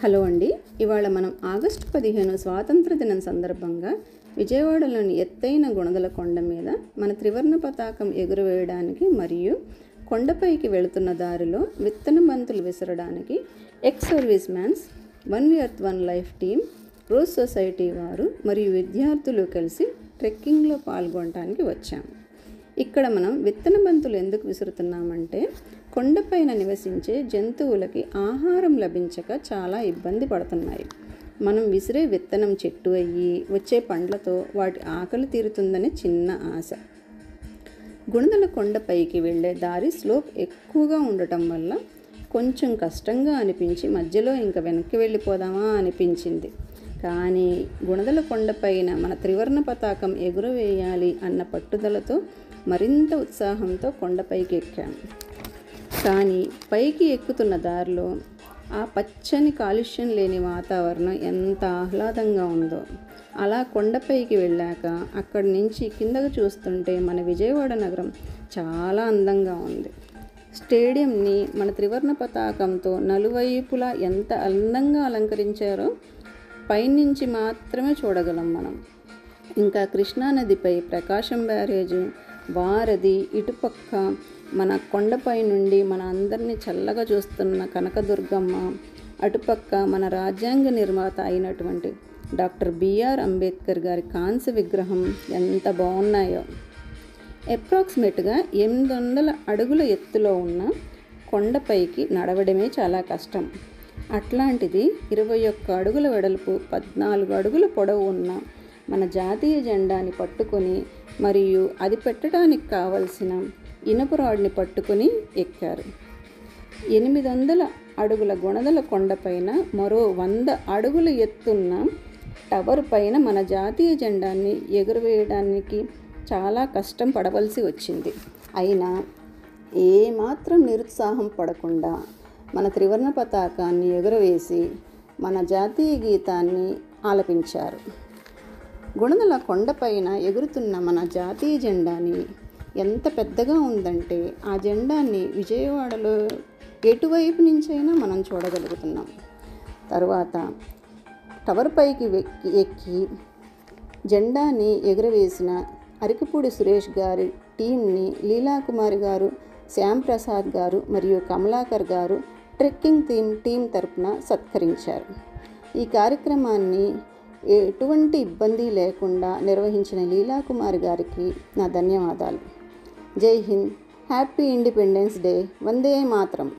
Hello అండి. ఇవాళ మనం ఆగస్టు 15 స్వాతంత్ర దినం సందర్భంగా విజయవాడలోని ఎత్తైన గుణదల కొండ మీద మన త్రివర్ణ పతాకం ఎగురవేయడానికి మరియు కొండపైకి వెళుతున్న దారిలో విత్తన బంతులు విసరడానికి ex service mans one earth one life team rose society వారు మరియు విద్యార్థులు కలిసి ట్రెక్కింగ్లో పాల్గొనడానికి వచ్చాము. ఇక్కడ మనం విత్తన బంతులు ఎందుకు విసురుతున్నామంటే కొండపైన నివసించే జంతువులకి ఆహారం లభించక చాలా ఇబ్బంది పడుతున్నాయి. మనం విసిరే విత్తనం చెట్టు అయ్యి వచ్చే పండ్లతో వాటి ఆకలి తీరుతుందని చిన్న ఆశ. గుణదల కొండపైకి వెళ్ళే దారి స్లోప్ ఎక్కువగా ఉండటం వల్ల కొంచెం కష్టంగా అనిపించి మధ్యలో ఇంకా వెనక్కి వెళ్ళిపోదామా అనిపించింది. కానీ గుణదల కొండపైన మన త్రివర్ణ పతాకం ఎగురవేయాలి అన్న పట్టుదలతో మరింత ఉత్సాహంతో కొండపైకి ఎక్కాము. కానీ పైకి ఎక్కుతున్న దారిలో ఆ పచ్చని కాలుష్యం లేని వాతావరణం ఎంత ఆహ్లాదంగా ఉందో. అలా కొండపైకి వెళ్ళాక అక్కడి నుంచి కిందకు చూస్తుంటే మన విజయవాడ నగరం చాలా అందంగా ఉంది. స్టేడియంని మన త్రివర్ణ పతాకంతో నలువైపులా ఎంత అందంగా అలంకరించారో పైనుంచి మాత్రమే చూడగలం మనం. ఇంకా కృష్ణానదిపై ప్రకాశం బ్యారేజు, వారధి, ఇటుపక్క మన కొండపై నుండి మన అందరినీ చల్లగా చూస్తున్న కనకదుర్గమ్మ, అటుపక్క మన రాజ్యాంగ నిర్మాత అయినటువంటి డాక్టర్ బిఆర్ అంబేద్కర్ గారి కాంస్య విగ్రహం ఎంత బాగున్నాయో. అప్రాక్సిమేట్గా 800 అడుగుల ఎత్తులో ఉన్న కొండపైకి నడవడమే చాలా కష్టం. అట్లాంటిది 21 అడుగుల వెడల్పు 14 అడుగుల పొడవు ఉన్న మన జాతీయ జెండాని పట్టుకొని మరియు అది పెట్టడానికి కావలసిన ఇనుప రాడ్ని పట్టుకొని ఎక్కారు. 800 అడుగుల గుణదల కొండపైన మరో 100 అడుగుల ఎత్తున్న టవర్ పైన మన జాతీయ జెండాన్ని ఎగురవేయడానికి చాలా కష్టం పడవలసి వచ్చింది. అయినా ఏమాత్రం నిరుత్సాహం పడకుండా మన త్రివర్ణ పతాకాన్ని ఎగురవేసి మన జాతీయ గీతాన్ని ఆలపించారు. గుణదల కొండపైన ఎగురుతున్న మన జాతీయ జెండాని ఎంత పెద్దగా ఉందంటే ఆ జెండాన్ని విజయవాడలో ఎటువైపు నుంచైనా మనం చూడగలుగుతున్నాం. తర్వాత టవర్ పైకి ఎక్కి జెండాని ఎగురవేసిన అరికపూడి సురేష్ గారి టీంని లీలాకుమారి గారు, శ్యామ్ ప్రసాద్ గారు మరియు కమలాకర్ గారు ట్రెక్కింగ్ టీం తరపున సత్కరించారు. ఈ కార్యక్రమాన్ని ఎటువంటి ఇబ్బంది లేకుండా నిర్వహించిన లీలాకుమారి గారికి నా ధన్యవాదాలు. Jai Hind. Happy independence day. Vande మాతరం.